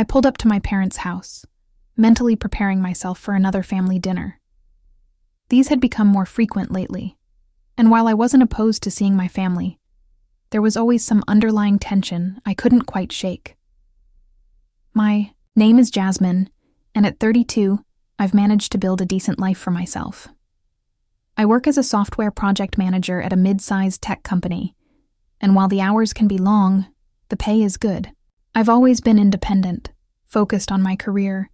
I pulled up to my parents' house, mentally preparing myself for another family dinner. These had become more frequent lately, and while I wasn't opposed to seeing my family, there was always some underlying tension I couldn't quite shake. My name is Jasmine, and at 32, I've managed to build a decent life for myself. I work as a software project manager at a mid-sized tech company, and while the hours can be long, the pay is good. I've always been independent, focused on my career,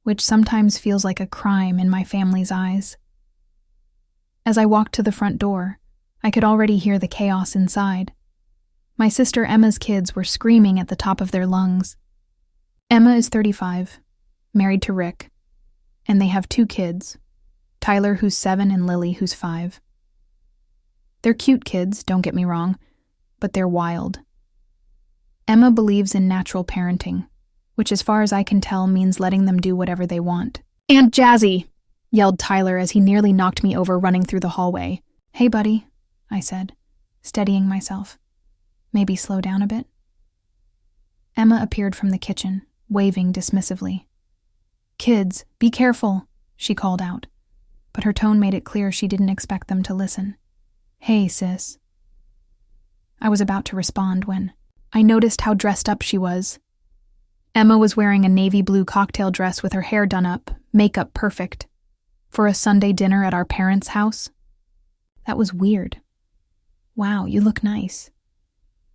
which sometimes feels like a crime in my family's eyes. As I walked to the front door, I could already hear the chaos inside. My sister Emma's kids were screaming at the top of their lungs. Emma is 35, married to Rick, and they have 2 kids, Tyler, who's 7, and Lily, who's 5. They're cute kids, don't get me wrong, but they're wild. Emma believes in natural parenting, which as far as I can tell means letting them do whatever they want. "Aunt Jazzy!" yelled Tyler as he nearly knocked me over running through the hallway. "Hey, buddy," I said, steadying myself. "Maybe slow down a bit?" Emma appeared from the kitchen, waving dismissively. "Kids, be careful," she called out, but her tone made it clear she didn't expect them to listen. "Hey, sis." I was about to respond when I noticed how dressed up she was. Emma was wearing a navy blue cocktail dress with her hair done up, makeup perfect, for a Sunday dinner at our parents' house. That was weird. "Wow, you look nice."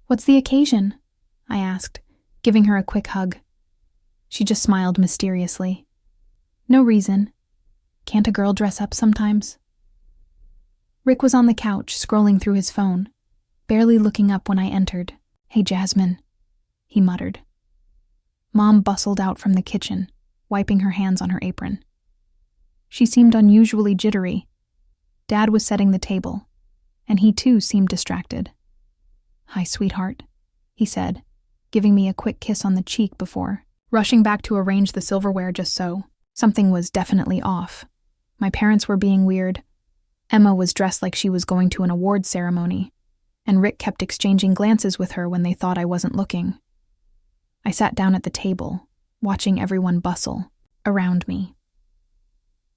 "What's the occasion?" I asked, giving her a quick hug. She just smiled mysteriously. "No reason. Can't a girl dress up sometimes?" Rick was on the couch, scrolling through his phone, barely looking up when I entered. "Hey, Jasmine," he muttered. Mom bustled out from the kitchen, wiping her hands on her apron. She seemed unusually jittery. Dad was setting the table, and he too seemed distracted. "Hi, sweetheart," he said, giving me a quick kiss on the cheek before rushing back to arrange the silverware just so. Something was definitely off. My parents were being weird. Emma was dressed like she was going to an award ceremony, and Rick kept exchanging glances with her when they thought I wasn't looking. I sat down at the table, watching everyone bustle around me.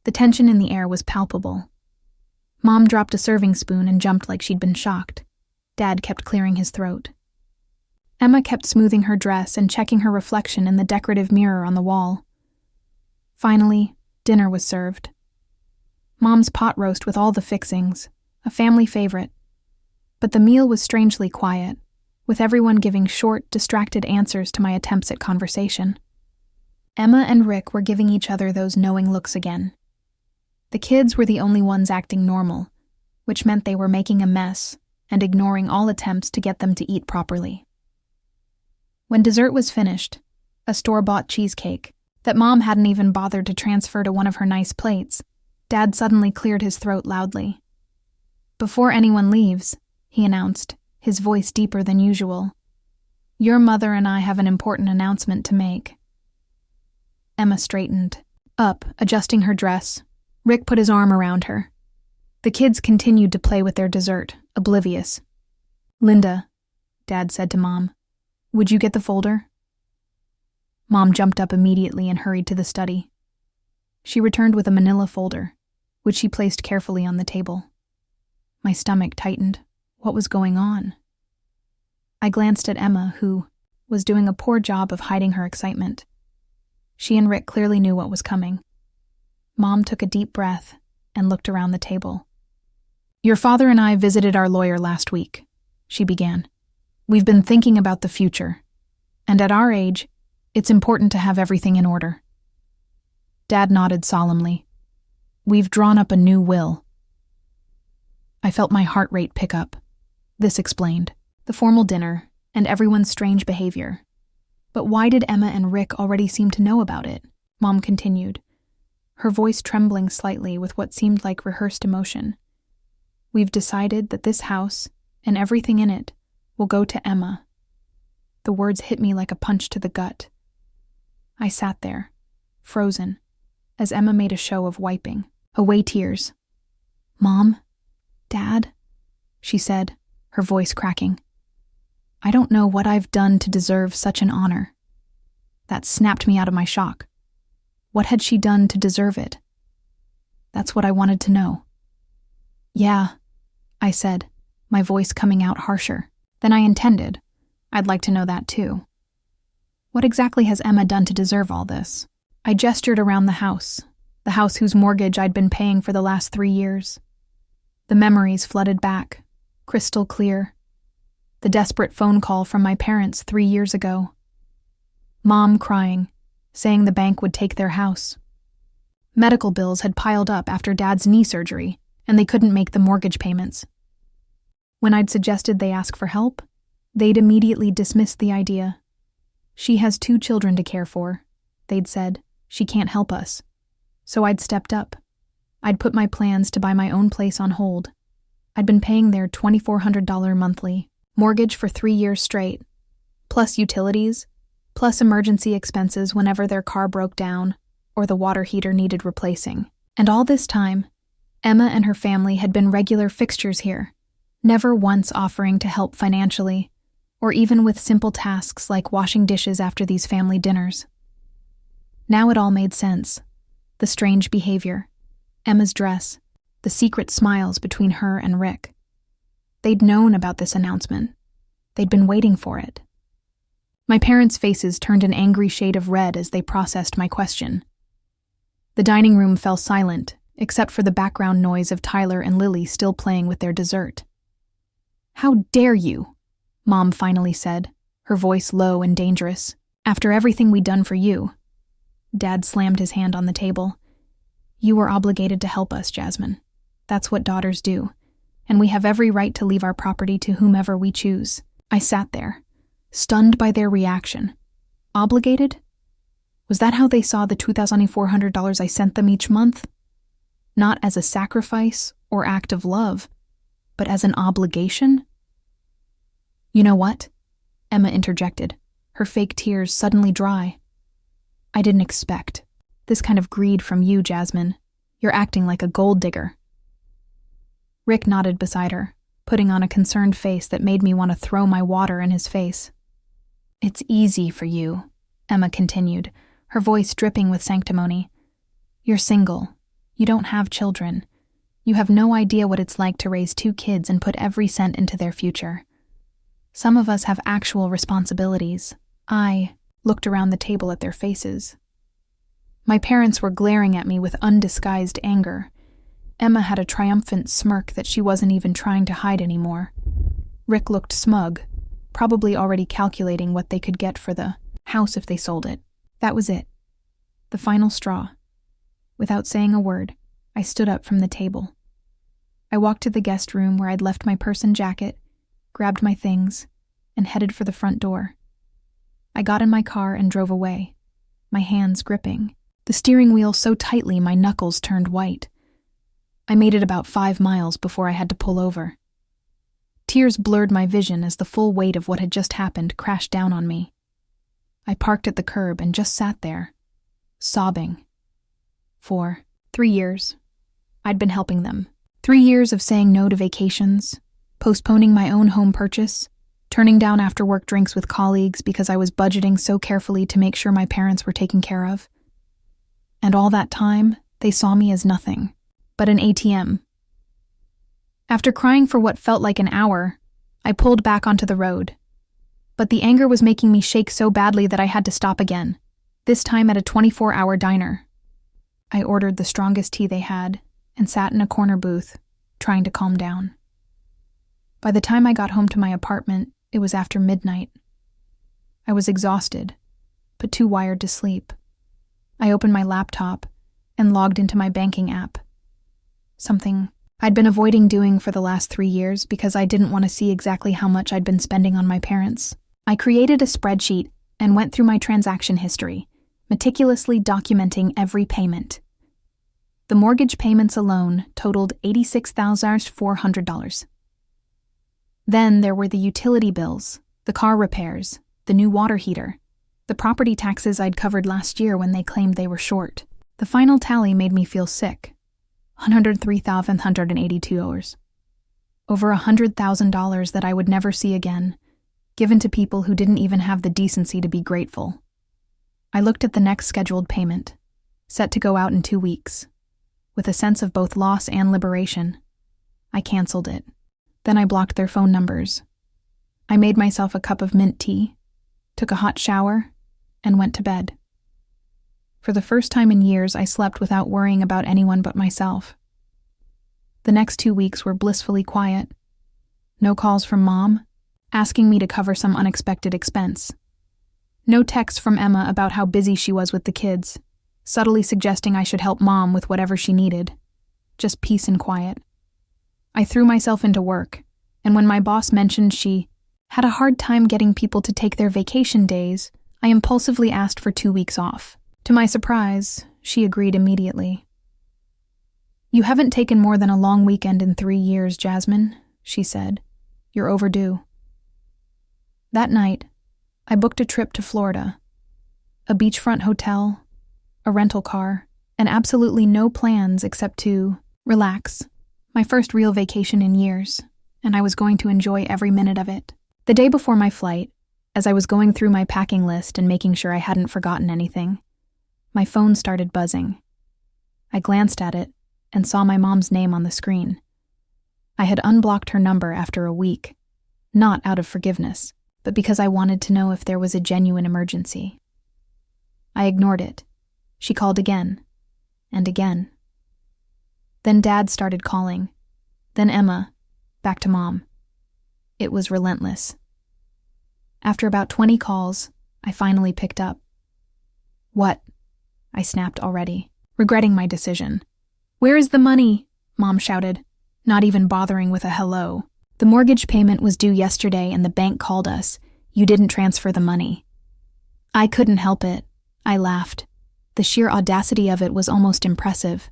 The tension in the air was palpable. Mom dropped a serving spoon and jumped like she'd been shocked. Dad kept clearing his throat. Emma kept smoothing her dress and checking her reflection in the decorative mirror on the wall. Finally, dinner was served. Mom's pot roast with all the fixings, a family favorite. But the meal was strangely quiet, with everyone giving short, distracted answers to my attempts at conversation. Emma and Rick were giving each other those knowing looks again. The kids were the only ones acting normal, which meant they were making a mess and ignoring all attempts to get them to eat properly. When dessert was finished, a store-bought cheesecake that Mom hadn't even bothered to transfer to one of her nice plates, Dad suddenly cleared his throat loudly. "Before anyone leaves," he announced, his voice deeper than usual, "your mother and I have an important announcement to make." Emma straightened up, adjusting her dress. Rick put his arm around her. The kids continued to play with their dessert, oblivious. "Linda," Dad said to Mom, "would you get the folder?" Mom jumped up immediately and hurried to the study. She returned with a manila folder, which she placed carefully on the table. My stomach tightened. What was going on? I glanced at Emma, who was doing a poor job of hiding her excitement. She and Rick clearly knew what was coming. Mom took a deep breath and looked around the table. "Your father and I visited our lawyer last week," she began. "We've been thinking about the future, and at our age, it's important to have everything in order." Dad nodded solemnly. "We've drawn up a new will." I felt my heart rate pick up. This explained the formal dinner and everyone's strange behavior. But why did Emma and Rick already seem to know about it? Mom continued, her voice trembling slightly with what seemed like rehearsed emotion. "We've decided that this house and everything in it will go to Emma." The words hit me like a punch to the gut. I sat there, frozen, as Emma made a show of wiping away tears. "Mom? Dad?" she said, her voice cracking. "I don't know what I've done to deserve such an honor." That snapped me out of my shock. What had she done to deserve it? That's what I wanted to know. Yeah, I said, my voice coming out harsher than I intended. I'd like to know that too. What exactly has Emma done to deserve all this? I gestured around the house whose mortgage I'd been paying for the last 3 years. The memories flooded back, crystal clear. The desperate phone call from my parents 3 years ago. Mom crying, saying the bank would take their house. Medical bills had piled up after Dad's knee surgery, and they couldn't make the mortgage payments. When I'd suggested they ask for help, they'd immediately dismissed the idea. She has 2 children to care for, they'd said. She can't help us. So I'd stepped up. I'd put my plans to buy my own place on hold. I'd been paying their $2,400 monthly mortgage for 3 years straight, plus utilities, plus emergency expenses whenever their car broke down or the water heater needed replacing. And all this time, Emma and her family had been regular fixtures here, never once offering to help financially, or even with simple tasks like washing dishes after these family dinners. Now it all made sense. The strange behavior, Emma's dress, the secret smiles between her and Rick. They'd known about this announcement. They'd been waiting for it. My parents' faces turned an angry shade of red as they processed my question. The dining room fell silent, except for the background noise of Tyler and Lily still playing with their dessert. "How dare you?" Mom finally said, her voice low and dangerous. "After everything we'd done for you." Dad slammed his hand on the table. "You were obligated to help us, Jasmine. That's what daughters do, and we have every right to leave our property to whomever we choose." I sat there, stunned by their reaction. Obligated? Was that how they saw the $2,400 I sent them each month? Not as a sacrifice or act of love, but as an obligation? "You know what?" Emma interjected, her fake tears suddenly dry. "I didn't expect this kind of greed from you, Jasmine. You're acting like a gold digger." Rick nodded beside her, putting on a concerned face that made me want to throw my water in his face. "It's easy for you," Emma continued, her voice dripping with sanctimony. "You're single. You don't have children. You have no idea what it's like to raise 2 kids and put every cent into their future. Some of us have actual responsibilities." I looked around the table at their faces. My parents were glaring at me with undisguised anger. Emma had a triumphant smirk that she wasn't even trying to hide anymore. Rick looked smug, probably already calculating what they could get for the house if they sold it. That was it. The final straw. Without saying a word, I stood up from the table. I walked to the guest room where I'd left my purse and jacket, grabbed my things, and headed for the front door. I got in my car and drove away, my hands gripping the steering wheel so tightly my knuckles turned white. I made it about 5 miles before I had to pull over. Tears blurred my vision as the full weight of what had just happened crashed down on me. I parked at the curb and just sat there, sobbing. For 3 years, I'd been helping them. 3 years of saying no to vacations, postponing my own home purchase, turning down after-work drinks with colleagues because I was budgeting so carefully to make sure my parents were taken care of. And all that time, they saw me as nothing but an ATM. After crying for what felt like an hour, I pulled back onto the road. But the anger was making me shake so badly that I had to stop again, this time at a 24-hour diner. I ordered the strongest tea they had and sat in a corner booth, trying to calm down. By the time I got home to my apartment, it was after midnight. I was exhausted, but too wired to sleep. I opened my laptop and logged into my banking app. Something I'd been avoiding doing for the last 3 years because I didn't want to see exactly how much I'd been spending on my parents. I created a spreadsheet and went through my transaction history, meticulously documenting every payment. The mortgage payments alone totaled $86,400. Then there were the utility bills, the car repairs, the new water heater, the property taxes I'd covered last year when they claimed they were short. The final tally made me feel sick. $103,182. Over $100,000 that I would never see again, given to people who didn't even have the decency to be grateful. I looked at the next scheduled payment, set to go out in 2 weeks. With a sense of both loss and liberation, I canceled it. Then I blocked their phone numbers. I made myself a cup of mint tea, took a hot shower, and went to bed. For the first time in years, I slept without worrying about anyone but myself. The next 2 weeks were blissfully quiet. No calls from Mom, asking me to cover some unexpected expense. No texts from Emma about how busy she was with the kids, subtly suggesting I should help Mom with whatever she needed. Just peace and quiet. I threw myself into work, and when my boss mentioned she had a hard time getting people to take their vacation days, I impulsively asked for 2 weeks off. To my surprise, she agreed immediately. "You haven't taken more than a long weekend in 3 years, Jasmine," she said. "You're overdue." That night, I booked a trip to Florida. A beachfront hotel, a rental car, and absolutely no plans except to relax. My first real vacation in years, and I was going to enjoy every minute of it. The day before my flight, as I was going through my packing list and making sure I hadn't forgotten anything, my phone started buzzing. I glanced at it and saw my mom's name on the screen. I had unblocked her number after a week, not out of forgiveness, but because I wanted to know if there was a genuine emergency. I ignored it. She called again, and again. Then Dad started calling. Then Emma, back to Mom. It was relentless. After about 20 calls, I finally picked up. "What?" I snapped already, regretting my decision. "Where is the money?" Mom shouted, not even bothering with a hello. "The mortgage payment was due yesterday and the bank called us. You didn't transfer the money." I couldn't help it. I laughed. The sheer audacity of it was almost impressive.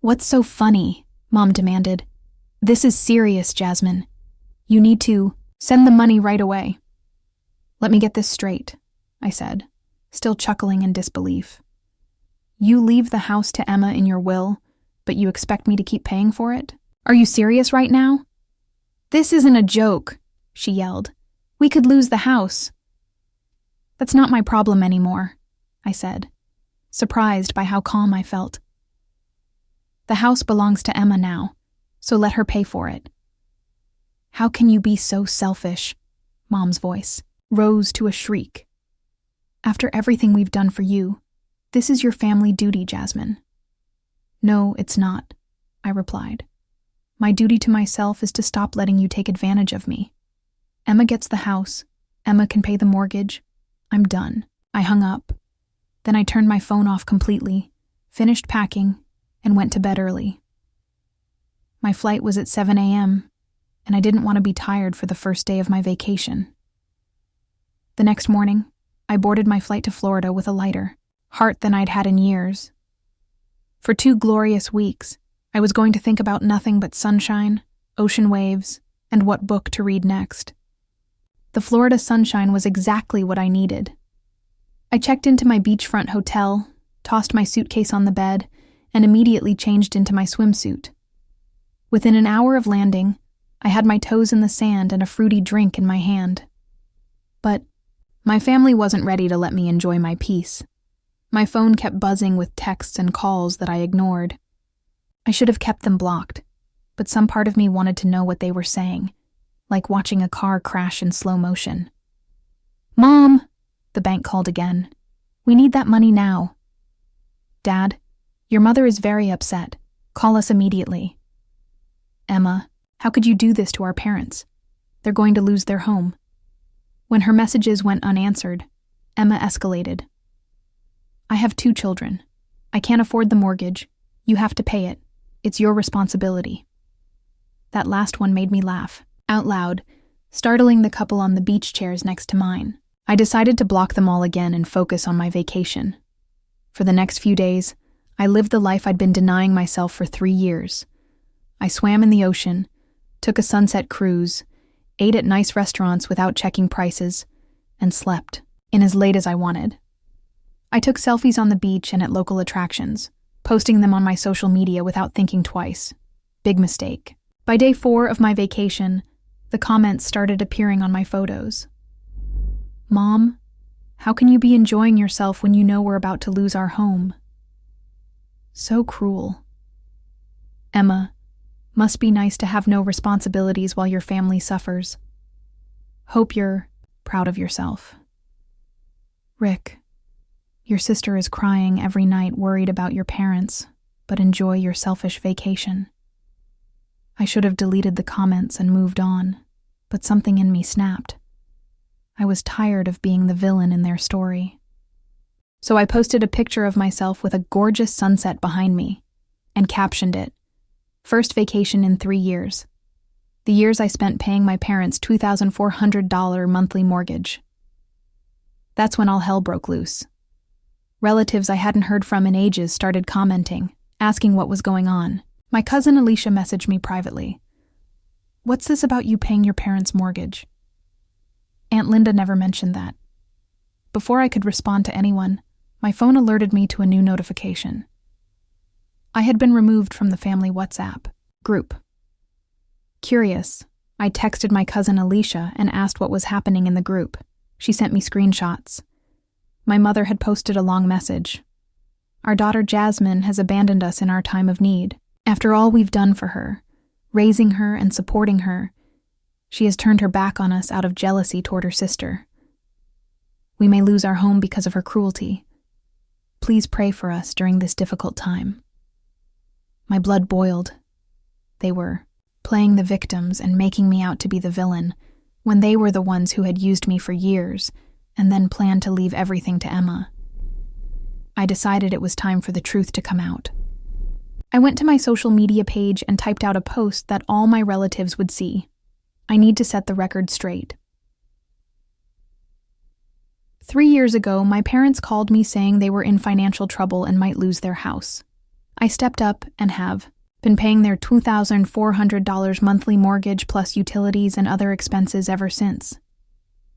"What's so funny?" Mom demanded. "This is serious, Jasmine. You need to send the money right away." "Let me get this straight," I said, still chuckling in disbelief. "You leave the house to Emma in your will, but you expect me to keep paying for it? Are you serious right now?" "This isn't a joke," she yelled. "We could lose the house." "That's not my problem anymore," I said, surprised by how calm I felt. "The house belongs to Emma now, so let her pay for it." "How can you be so selfish?" Mom's voice rose to a shriek. "After everything we've done for you, this is your family duty, Jasmine." "No, it's not," I replied. "My duty to myself is to stop letting you take advantage of me. Emma gets the house. Emma can pay the mortgage. I'm done." I hung up. Then I turned my phone off completely, finished packing, and went to bed early. My flight was at 7 a.m., and I didn't want to be tired for the first day of my vacation. The next morning, I boarded my flight to Florida with a lighter heart than I'd had in years. For 2 glorious weeks, I was going to think about nothing but sunshine, ocean waves, and what book to read next. The Florida sunshine was exactly what I needed. I checked into my beachfront hotel, tossed my suitcase on the bed, and immediately changed into my swimsuit. Within an hour of landing, I had my toes in the sand and a fruity drink in my hand. But my family wasn't ready to let me enjoy my peace. My phone kept buzzing with texts and calls that I ignored. I should have kept them blocked, but some part of me wanted to know what they were saying, like watching a car crash in slow motion. "Mom!" the bank called again. "We need that money now." "Dad, your mother is very upset. Call us immediately." "Emma, how could you do this to our parents? They're going to lose their home." When her messages went unanswered, Emma escalated. "I have 2 children. I can't afford the mortgage. You have to pay it. It's your responsibility." That last one made me laugh, out loud, startling the couple on the beach chairs next to mine. I decided to block them all again and focus on my vacation. For the next few days, I lived the life I'd been denying myself for 3 years. I swam in the ocean, took a sunset cruise, ate at nice restaurants without checking prices, and slept in as late as I wanted. I took selfies on the beach and at local attractions, posting them on my social media without thinking twice. Big mistake. By day 4 of my vacation, the comments started appearing on my photos. "Mom, How can you be enjoying yourself when you know we're about to lose our home? So cruel. Emma, must be nice to have no responsibilities while your family suffers. Hope you're proud of yourself. Rick, your sister is crying every night worried about your parents, but enjoy your selfish vacation. I should have deleted the comments and moved on, but something in me snapped. I was tired of being the villain in their story. So I posted a picture of myself with a gorgeous sunset behind me and captioned it, "First vacation in 3 years. The years I spent paying my parents' $2,400 monthly mortgage." That's when all hell broke loose. Relatives I hadn't heard from in ages started commenting, asking what was going on. My cousin Alicia messaged me privately. "What's this about you paying your parents' mortgage?" Aunt Linda never mentioned that. Before I could respond to anyone, my phone alerted me to a new notification. I had been removed from the family WhatsApp group. Curious, I texted my cousin Alicia and asked what was happening in the group. She sent me screenshots. My mother had posted a long message. "Our daughter Jasmine has abandoned us in our time of need. After all we've done for her, raising her and supporting her, she has turned her back on us out of jealousy toward her sister. We may lose our home because of her cruelty. Please pray for us during this difficult time." My blood boiled. They were playing the victims and making me out to be the villain, when they were the ones who had used me for years and then planned to leave everything to Emma. I decided it was time for the truth to come out. I went to my social media page and typed out a post that all my relatives would see. I need to set the record straight. 3 years ago, my parents called me saying they were in financial trouble and might lose their house. I stepped up and have been paying their $2,400 monthly mortgage plus utilities and other expenses ever since.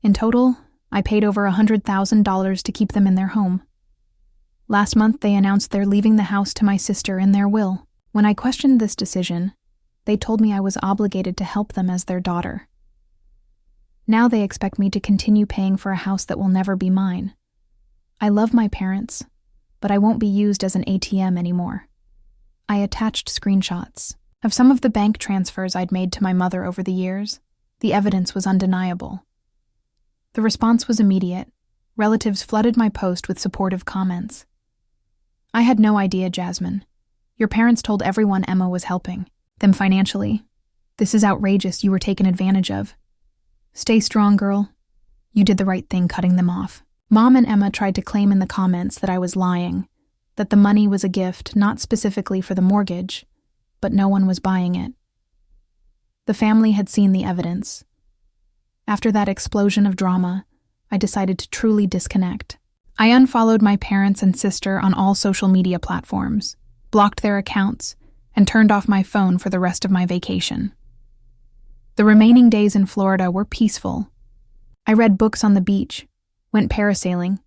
In total, I paid over $100,000 to keep them in their home. Last month, they announced they're leaving the house to my sister in their will. When I questioned this decision, they told me I was obligated to help them as their daughter. Now they expect me to continue paying for a house that will never be mine. I love my parents, but I won't be used as an ATM anymore. I attached screenshots of some of the bank transfers I'd made to my mother over the years. The evidence was undeniable. The response was immediate. Relatives flooded my post with supportive comments. "I had no idea, Jasmine. Your parents told everyone Emma was helping them financially. This is outrageous. You were taken advantage of. Stay strong, girl. You did the right thing cutting them off." Mom and Emma tried to claim in the comments that I was lying, that the money was a gift not specifically for the mortgage, but no one was buying it. The family had seen the evidence. After that explosion of drama, I decided to truly disconnect. I unfollowed my parents and sister on all social media platforms, blocked their accounts, and turned off my phone for the rest of my vacation. The remaining days in Florida were peaceful. I read books on the beach, went parasailing,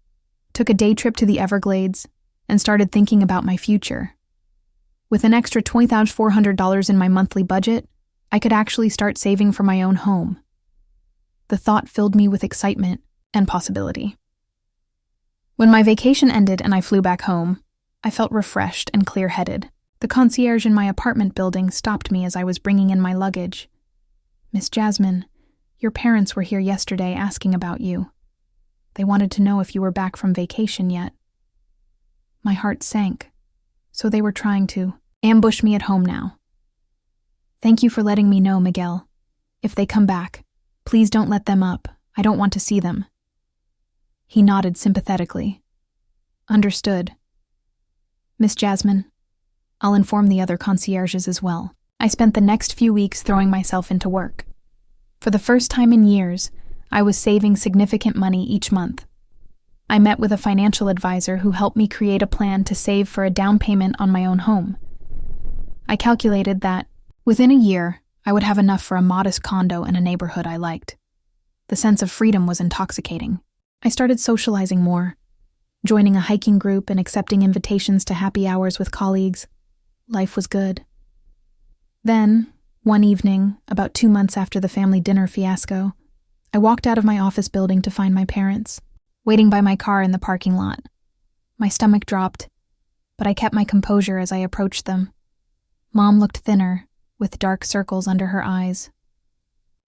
took a day trip to the Everglades, and started thinking about my future. With an extra $20,400 in my monthly budget, I could actually start saving for my own home. The thought filled me with excitement and possibility. When my vacation ended and I flew back home, I felt refreshed and clear-headed. The concierge in my apartment building stopped me as I was bringing in my luggage. "Miss Jasmine, your parents were here yesterday asking about you. They wanted to know if you were back from vacation yet." My heart sank. So they were trying to ambush me at home now. "Thank you for letting me know, Miguel. If they come back, please don't let them up. I don't want to see them." He nodded sympathetically. "Understood. Miss Jasmine, I'll inform the other concierges as well." I spent the next few weeks throwing myself into work. For the first time in years, I was saving significant money each month. I met with a financial advisor who helped me create a plan to save for a down payment on my own home. I calculated that, within a year, I would have enough for a modest condo in a neighborhood I liked. The sense of freedom was intoxicating. I started socializing more, joining a hiking group and accepting invitations to happy hours with colleagues. Life was good. Then, one evening, about 2 months after the family dinner fiasco, I walked out of my office building to find my parents. waiting by my car in the parking lot. My stomach dropped, but I kept my composure as I approached them. Mom looked thinner, with dark circles under her eyes.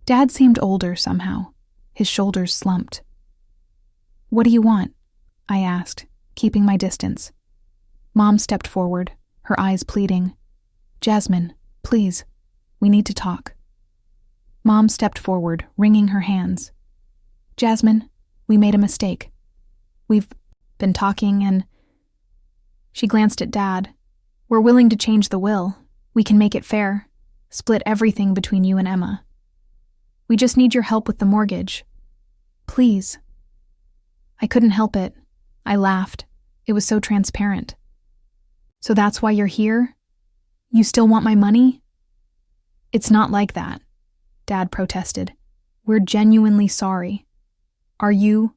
Dad seemed older somehow, his shoulders slumped. "What do you want?" I asked, keeping my distance. Mom stepped forward, her eyes pleading. "Jasmine, please, we need to talk." Mom stepped forward, wringing her hands. "Jasmine, we made a mistake. We've been talking and..." She glanced at Dad. "We're willing to change the will. We can make it fair. Split everything between you and Emma. We just need your help with the mortgage. Please." I couldn't help it. I laughed. It was so transparent. "So that's why you're here? You still want my money?" "It's not like that," Dad protested. "We're genuinely sorry. Are you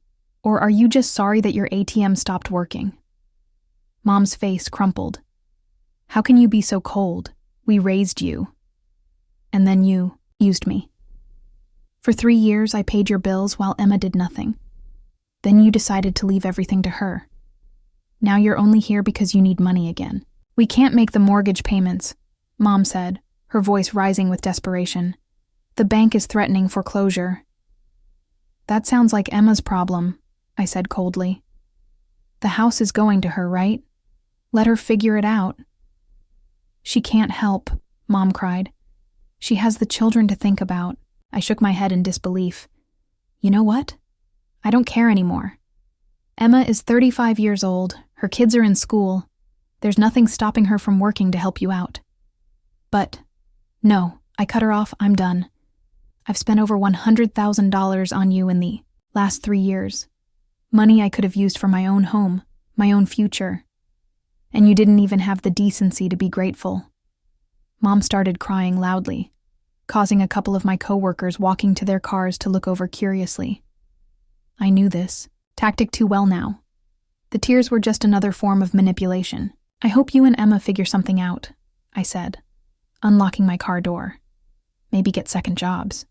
just sorry that your ATM stopped working?" Mom's face crumpled. "How can you be so cold? We raised you. And then you used me. For 3 years, I paid your bills while Emma did nothing. Then you decided to leave everything to her. Now you're only here because you need money again. We can't make the mortgage payments," Mom said, her voice rising with desperation. "The bank is threatening foreclosure." "That sounds like Emma's problem," I said coldly. "The house is going to her, right? Let her figure it out." "She can't help," Mom cried. "She has the children to think about." I shook my head in disbelief. "You know what? I don't care anymore. Emma is 35 years old, her kids are in school. There's nothing stopping her from working to help you out." "But, no," I cut her off, "I'm done. I've spent over $100,000 on you in the last 3 years. Money I could have used for my own home, my own future. And you didn't even have the decency to be grateful." Mom started crying loudly, causing a couple of my coworkers walking to their cars to look over curiously. I knew this tactic too well now. The tears were just another form of manipulation. "I hope you and Emma figure something out," I said, unlocking my car door. "Maybe get second jobs.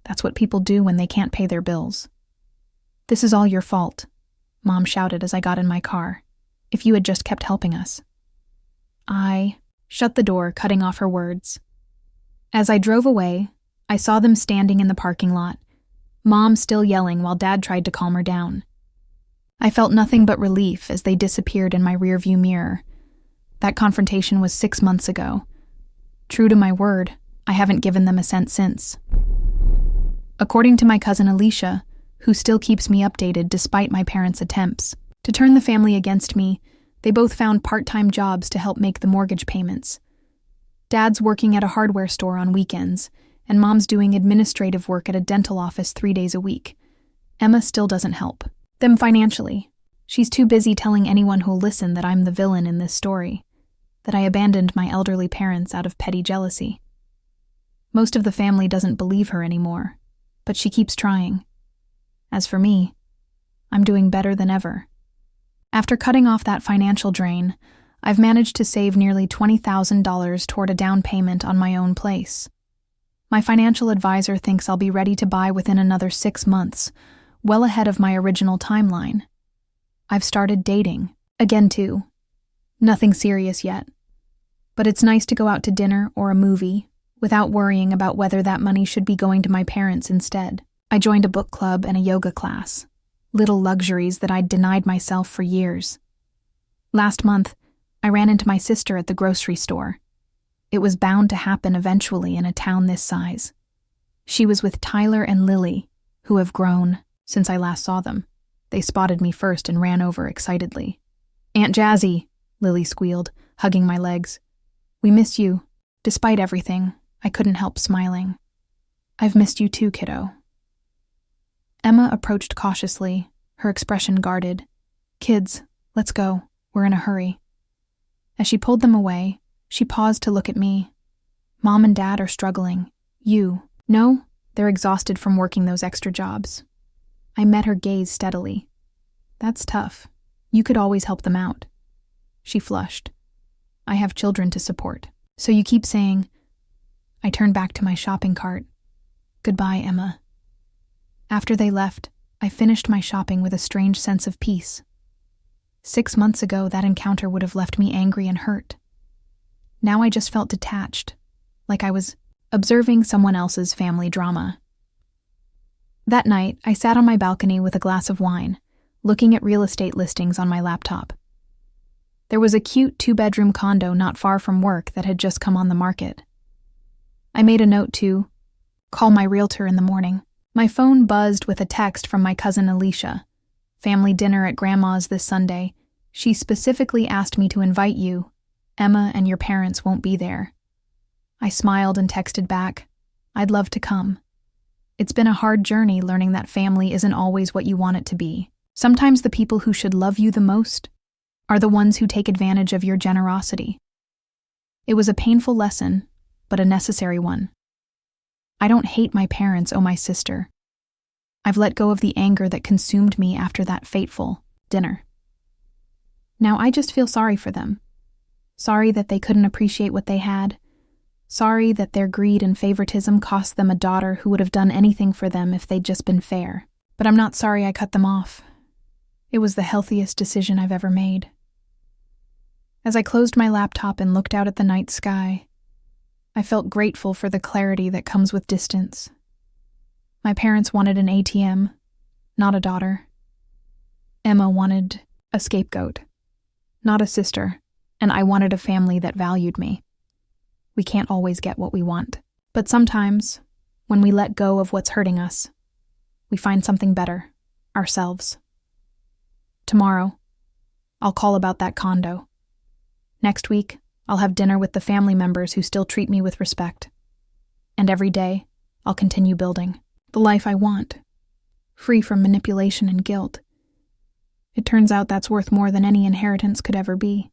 That's what people do when they can't pay their bills." "This is all your fault," Mom shouted as I got in my car. "If you had just kept helping us." I shut the door, cutting off her words. As I drove away, I saw them standing in the parking lot, Mom still yelling while Dad tried to calm her down. I felt nothing but relief as they disappeared in my rearview mirror. That confrontation was 6 months ago. True to my word, I haven't given them a cent since. According to my cousin Alicia, who still keeps me updated despite my parents' attempts to turn the family against me, they both found part-time jobs to help make the mortgage payments. Dad's working at a hardware store on weekends, and Mom's doing administrative work at a dental office 3 days a week. Emma still doesn't help them financially. She's too busy telling anyone who'll listen that I'm the villain in this story, that I abandoned my elderly parents out of petty jealousy. Most of the family doesn't believe her anymore, but she keeps trying. As for me, I'm doing better than ever. After cutting off that financial drain, I've managed to save nearly $20,000 toward a down payment on my own place. My financial advisor thinks I'll be ready to buy within another 6 months, well ahead of my original timeline. I've started dating, again too. Nothing serious yet. But it's nice to go out to dinner or a movie without worrying about whether that money should be going to my parents instead. I joined a book club and a yoga class, little luxuries that I'd denied myself for years. Last month, I ran into my sister at the grocery store. It was bound to happen eventually in a town this size. She was with Tyler and Lily, who have grown since I last saw them. They spotted me first and ran over excitedly. "Aunt Jazzy," Lily squealed, hugging my legs. "We miss you. Despite everything, I couldn't help smiling." "I've missed you too, kiddo." Emma approached cautiously, her expression guarded. "Kids, let's go. We're in a hurry." As she pulled them away, she paused to look at me. "Mom and Dad are struggling. You, no? They're exhausted from working those extra jobs." I met her gaze steadily. "That's tough. You could always help them out." She flushed. "I have children to support. So you keep saying..." I turned back to my shopping cart. "Goodbye, Emma." After they left, I finished my shopping with a strange sense of peace. 6 months ago, that encounter would have left me angry and hurt. Now I just felt detached, like I was observing someone else's family drama. That night, I sat on my balcony with a glass of wine, looking at real estate listings on my laptop. There was a cute 2-bedroom condo not far from work that had just come on the market. I made a note to call my realtor in the morning. My phone buzzed with a text from my cousin Alicia. Family dinner at Grandma's this Sunday. She specifically asked me to invite you. Emma and your parents won't be there. I smiled and texted back, I'd love to come. It's been a hard journey learning that family isn't always what you want it to be. Sometimes the people who should love you the most are the ones who take advantage of your generosity. It was a painful lesson, but a necessary one. I don't hate my parents, oh my sister. I've let go of the anger that consumed me after that fateful dinner. Now I just feel sorry for them. Sorry that they couldn't appreciate what they had. Sorry that their greed and favoritism cost them a daughter who would have done anything for them if they'd just been fair. But I'm not sorry I cut them off. It was the healthiest decision I've ever made. As I closed my laptop and looked out at the night sky, I felt grateful for the clarity that comes with distance. My parents wanted an ATM, not a daughter. Emma wanted a scapegoat, not a sister, and I wanted a family that valued me. We can't always get what we want, but sometimes, when we let go of what's hurting us, we find something better, ourselves. Tomorrow, I'll call about that condo. Next week, I'll have dinner with the family members who still treat me with respect. And every day, I'll continue building the life I want, free from manipulation and guilt. It turns out that's worth more than any inheritance could ever be.